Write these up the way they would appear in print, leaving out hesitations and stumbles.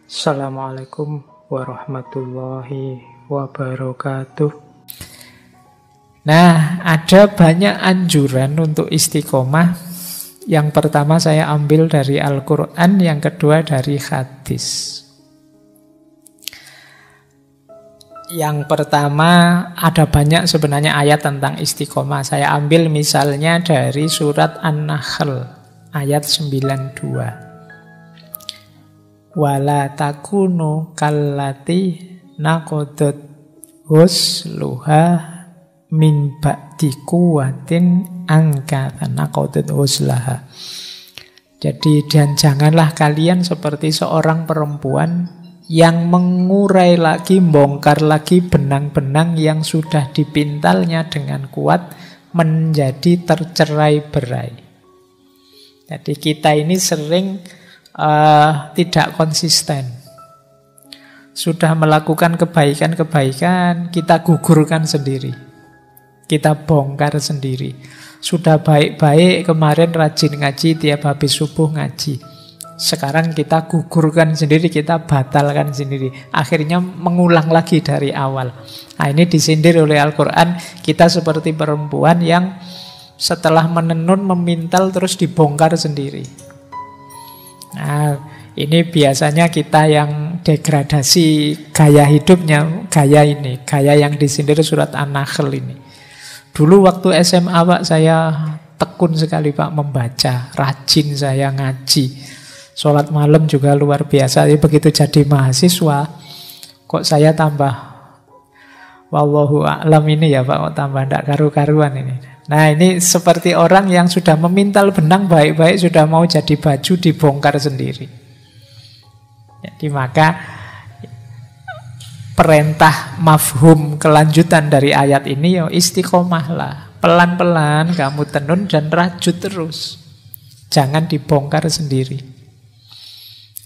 Assalamualaikum warahmatullahi wabarakatuh. Nah, ada banyak anjuran untuk istiqomah. Yang pertama saya ambil dari Al-Quran, yang kedua dari hadis. Yang pertama, ada banyak sebenarnya ayat tentang istiqomah. Saya ambil misalnya dari surat An-Nahl, ayat 92. Wala takunu kallati naqadat husluha min ba'di quwwatin angkatan naqadat huslaha. Jadi, dan janganlah kalian seperti seorang perempuan yang mengurai lagi, bongkar lagi benang-benang yang sudah dipintalnya dengan kuat menjadi tercerai-berai. Jadi kita ini sering tidak konsisten. Sudah melakukan kebaikan-kebaikan, kita gugurkan sendiri. Kita bongkar sendiri. Sudah baik-baik, kemarin rajin ngaji, tiap habis subuh ngaji. Sekarang kita gugurkan sendiri, kita batalkan sendiri. Akhirnya mengulang lagi dari awal. Nah, ini disindir oleh Al-Quran. Kita seperti perempuan yang setelah menenun, memintal, terus dibongkar sendiri. Nah, ini biasanya kita yang degradasi gaya hidupnya, gaya yang disindir surat An-Nahl ini. Dulu waktu SMA Pak, saya tekun sekali Pak membaca, rajin saya ngaji. Sholat malam juga luar biasa. Jadi begitu jadi mahasiswa, kok saya tambah wallahu a'lam ini ya Pak, kok tambah ndak karu-karuan ini. Nah, ini seperti orang yang sudah memintal benang baik-baik, sudah mau jadi baju, dibongkar sendiri. Jadi maka perintah mafhum kelanjutan dari ayat ini, ya istiqomahlah. Pelan-pelan kamu tenun dan rajut terus. Jangan dibongkar sendiri.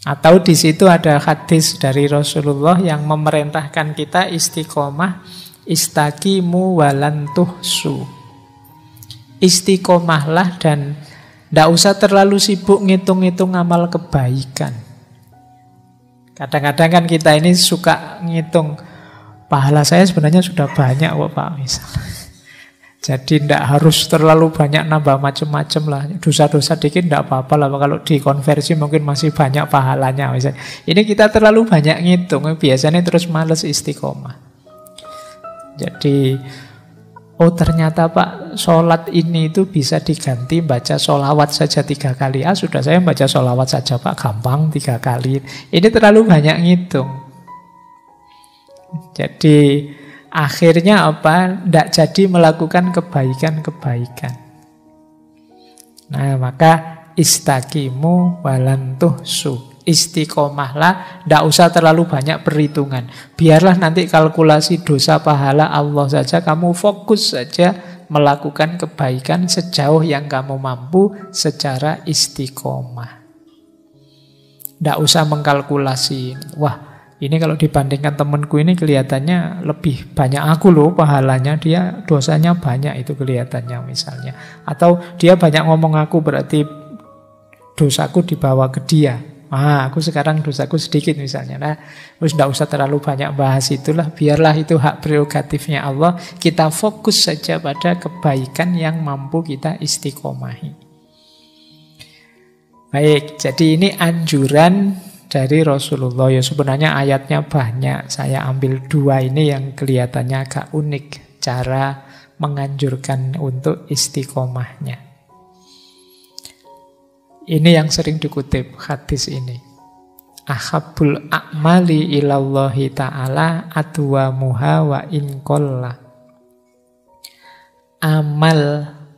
Atau di situ ada hadis dari Rasulullah yang memerintahkan kita istiqomah, istaqimu walantuhsu. Istiqomahlah dan tidak usah terlalu sibuk ngitung-ngitung amal kebaikan. Kadang-kadang kan kita ini suka ngitung, pahala saya sebenarnya sudah banyak kok Pak, misalnya. Jadi tidak harus terlalu banyak nambah macam-macam lah. Dosa-dosa dikit tidak apa-apa lah. Kalau dikonversi mungkin masih banyak pahalanya misalnya. Ini kita terlalu banyak ngitung, biasanya terus males istiqomah. Jadi oh ternyata Pak, sholat ini itu bisa diganti baca sholawat saja 3 kali. Sudah saya baca sholawat saja Pak, gampang 3 kali. Ini terlalu banyak ngitung. Jadi akhirnya apa? Tidak jadi melakukan kebaikan-kebaikan. Nah, maka istaqimu walantuhsu. Istiqomahlah, tidak usah terlalu banyak perhitungan. Biarlah nanti kalkulasi dosa pahala Allah saja. Kamu fokus saja melakukan kebaikan sejauh yang kamu mampu secara istiqomah. Tidak usah mengkalkulasi, wah ini kalau dibandingkan temanku ini kelihatannya lebih banyak aku loh pahalanya, dia dosanya banyak, itu kelihatannya misalnya. Atau dia banyak ngomong aku, berarti dosaku dibawa ke dia. Aku sekarang dosaku sedikit misalnya. Nah, terus tidak usah terlalu banyak bahas itulah. Biarlah itu hak prerogatifnya Allah. Kita fokus saja pada kebaikan yang mampu kita istiqomahi. Baik, jadi ini anjuran dari Rasulullah. Ya sebenarnya ayatnya banyak. Saya ambil 2 ini yang kelihatannya agak unik. Cara menganjurkan untuk istiqomahnya. Ini yang sering dikutip hadis ini. Ahabbul a'mali ilallahi ta'ala adwamuha wa inqalla. Amal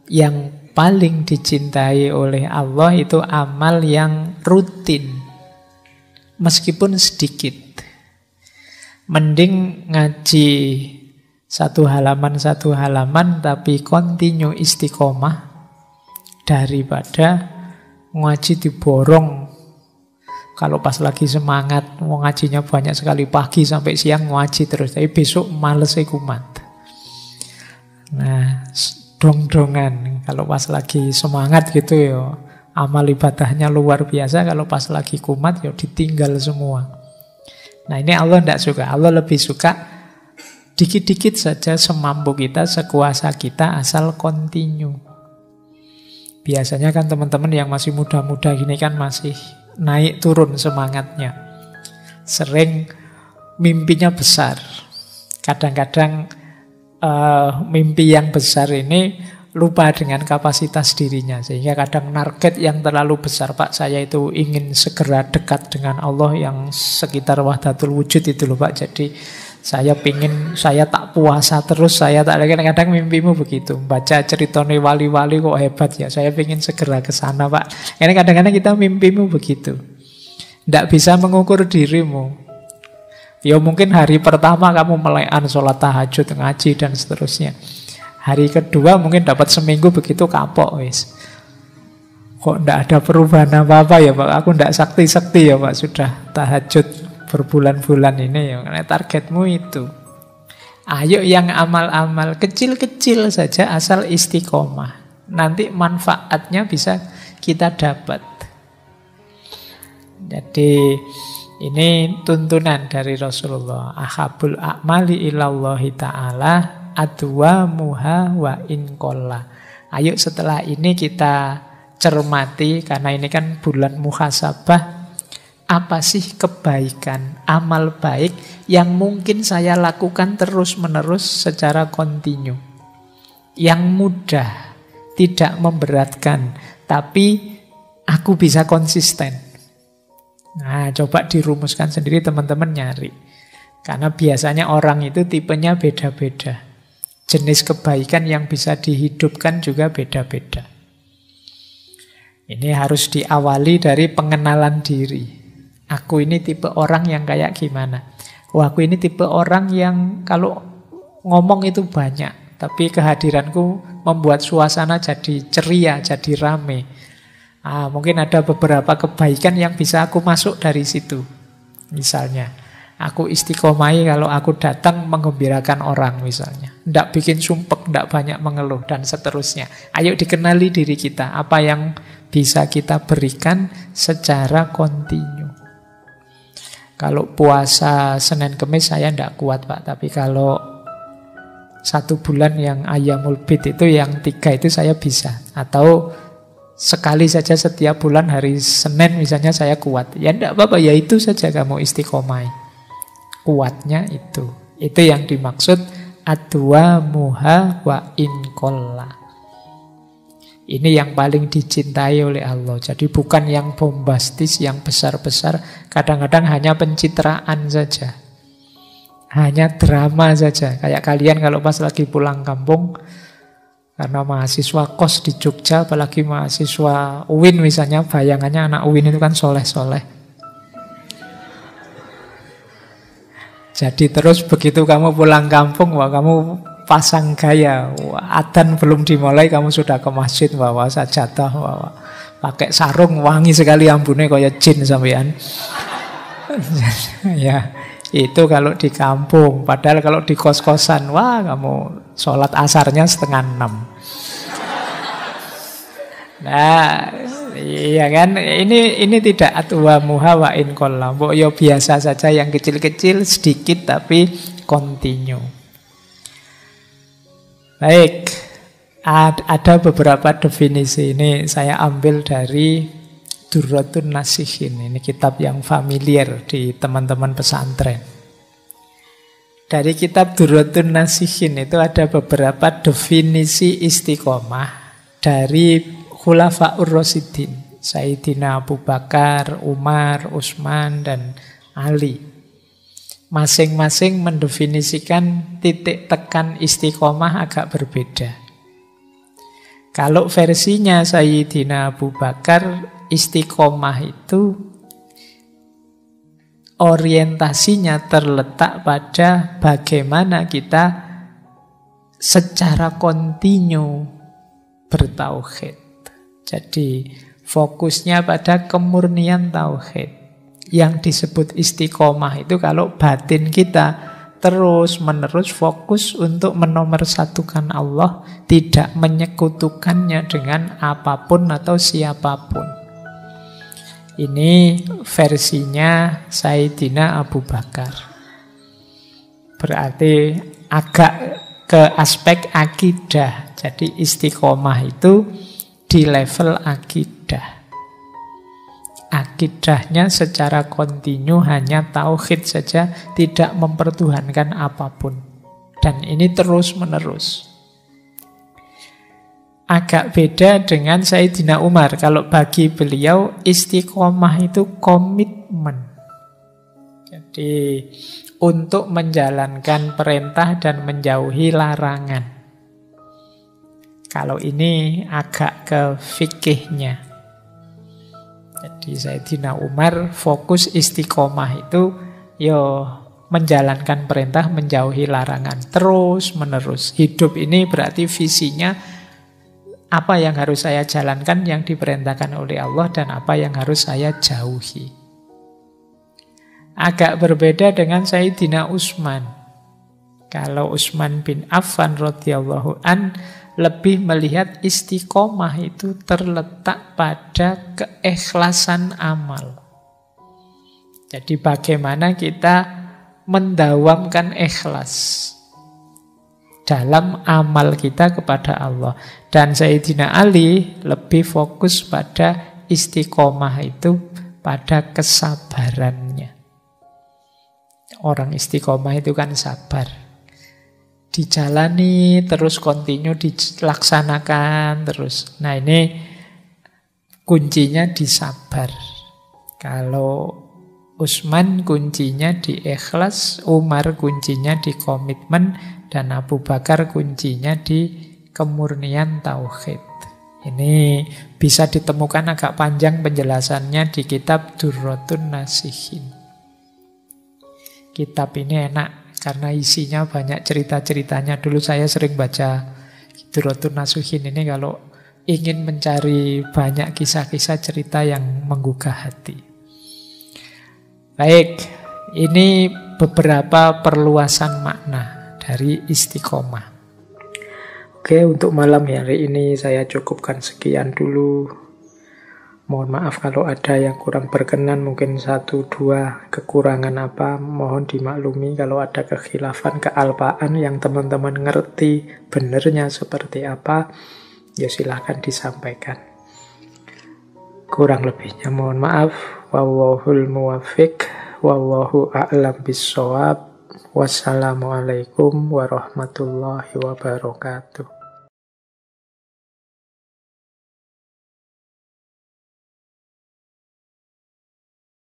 yang paling dicintai oleh Allah itu amal yang rutin, meskipun sedikit. Mending ngaji 1 halaman tapi kontinu istiqomah daripada ngaji diborong. Kalau pas lagi semangat, mau ngajinya banyak sekali pagi sampai siang ngaji terus, tapi besok males kumat. Nah, dong-dongan. Kalau pas lagi semangat gitu ya, amal ibadahnya luar biasa. Kalau pas lagi kumat ya ditinggal semua. Nah ini Allah tidak suka. Allah lebih suka dikit-dikit saja semampu kita, sekuasa kita, asal continue. Biasanya kan teman-teman yang masih muda-muda gini kan masih naik turun semangatnya. Sering mimpinya besar. Kadang-kadang mimpi yang besar ini lupa dengan kapasitas dirinya. Sehingga kadang target yang terlalu besar. Pak, saya itu ingin segera dekat dengan Allah yang sekitar wahdatul wujud itu loh Pak. Jadi saya tak puasa terus, saya tak lagi. Kadang mimpimu begitu. Baca ceritanya wali-wali kok hebat ya. Saya ingin segera ke sana Pak. Karena kadang-kadang kita mimpimu begitu. Tidak bisa mengukur dirimu. Ya mungkin hari pertama kamu melekan sholat tahajud, ngaji dan seterusnya. Hari kedua mungkin dapat seminggu begitu kapok wis. Kok ndak ada perubahan apa-apa ya Pak? Aku ndak sakti-sakti ya Pak, sudah tahajud berbulan-bulan ini ya. Karena targetmu itu. Ayo yang amal-amal kecil-kecil saja asal istiqomah. Nanti manfaatnya bisa kita dapat. Jadi ini tuntunan dari Rasulullah. Ahabul a'mali ilallahi ta'ala adwa muha wa inkolla. Ayo setelah ini kita cermati, karena ini kan bulan muhasabah. Apa sih kebaikan, amal baik yang mungkin saya lakukan terus-menerus secara kontinu, yang mudah, tidak memberatkan, tapi aku bisa konsisten. Nah, coba dirumuskan sendiri teman-teman, nyari. Karena biasanya orang itu tipenya beda-beda. Jenis kebaikan yang bisa dihidupkan juga beda-beda. Ini harus diawali dari pengenalan diri. Aku ini tipe orang yang kayak gimana? Aku ini tipe orang yang kalau ngomong itu banyak, tapi kehadiranku membuat suasana jadi ceria, jadi rame. Mungkin ada beberapa kebaikan yang bisa aku masuk dari situ. Misalnya, aku istiqomai kalau aku datang menggembirakan orang misalnya. Tidak bikin sumpek, tidak banyak mengeluh, dan seterusnya. Ayo dikenali diri kita, apa yang bisa kita berikan secara kontinu. Kalau puasa Senin Kemis saya tidak kuat Pak, tapi kalau 1 bulan yang Ayyamul Bid itu, yang 3 itu saya bisa. Atau sekali saja setiap bulan hari Senin misalnya saya kuat. Ya tidak apa-apa, ya itu saja kamu istiqomai. Kuatnya itu. Itu yang dimaksud adwa muha wa inkolla. Ini yang paling dicintai oleh Allah. Jadi bukan yang bombastis, yang besar-besar. Kadang-kadang hanya pencitraan saja. Hanya drama saja. Kayak kalian kalau pas lagi pulang kampung, karena mahasiswa kos di Jogja, apalagi mahasiswa UIN misalnya, bayangannya anak UIN itu kan soleh-soleh. Jadi terus begitu kamu pulang kampung, wah kamu pasang gaya, adzan belum dimulai kamu sudah ke masjid bawa sajadah, bawa pakai sarung, wangi sekali ambune kayak jin sampean. Ya, itu kalau di kampung. Padahal kalau di kos-kosan, wah kamu sholat asarnya 5:30. Nah, iya kan? Ini tidak atwa muha wa inkolla. Mbok yo biasa saja yang kecil-kecil sedikit tapi continue. Baik, ada beberapa definisi. Ini saya ambil dari Durratun Nasihin. Ini kitab yang familiar di teman-teman pesantren. Dari kitab Durratun Nasihin itu ada beberapa definisi istiqomah dari Khulafaur Rasyidin, Sayyidina Abu Bakar, Umar, Utsman, dan Ali. Masing-masing mendefinisikan titik tekan istiqomah agak berbeda. Kalau versinya Sayyidina Abu Bakar, istiqomah itu orientasinya terletak pada bagaimana kita secara kontinu bertauhid. Jadi fokusnya pada kemurnian tauhid. Yang disebut istiqomah itu kalau batin kita terus-menerus fokus untuk menomorsatukan Allah, tidak menyekutukannya dengan apapun atau siapapun. Ini versinya Sayyidina Abu Bakar. Berarti agak ke aspek akidah. Jadi istiqomah itu di level akidah. Akidahnya secara kontinu hanya tauhid saja, tidak mempertuhankan apapun. Dan ini terus-menerus. Agak beda dengan Sayyidina Umar. Kalau bagi beliau istiqomah itu komitmen. Jadi untuk menjalankan perintah dan menjauhi larangan. Kalau ini agak ke fikihnya. Jadi Sayyidina Umar fokus istiqomah itu menjalankan perintah, menjauhi larangan. Terus menerus. Hidup ini berarti visinya apa yang harus saya jalankan yang diperintahkan oleh Allah dan apa yang harus saya jauhi. Agak berbeda dengan Sayyidina Utsman. Kalau Utsman bin Affan radhiyallahu an lebih melihat istiqomah itu terletak pada keikhlasan amal. Jadi bagaimana kita mendawamkan ikhlas dalam amal kita kepada Allah. Dan Sayyidina Ali lebih fokus pada istiqomah itu pada kesabarannya. Orang istiqomah itu kan sabar. Dijalani, terus kontinu dilaksanakan terus. Nah ini kuncinya di sabar. Kalau Utsman kuncinya di ikhlas, Umar kuncinya di komitmen, dan Abu Bakar kuncinya di kemurnian tauhid. Ini bisa ditemukan agak panjang penjelasannya di kitab Durratun Nasihin. Kitab ini enak karena isinya banyak cerita-ceritanya. Dulu saya sering baca Durratun Nasihin ini kalau ingin mencari banyak kisah-kisah cerita yang menggugah hati. Baik, ini beberapa perluasan makna dari istiqomah. Oke, untuk malam hari ini saya cukupkan sekian dulu. Mohon maaf kalau ada yang kurang berkenan, mungkin 1-2 kekurangan apa, mohon dimaklumi. Kalau ada kekhilafan, kealpaan yang teman-teman ngerti benernya seperti apa, ya silahkan disampaikan. Kurang lebihnya mohon maaf. Wallahul muwaffiq, wallahu a'lam bissawab. Wassalamualaikum warahmatullahi wabarakatuh.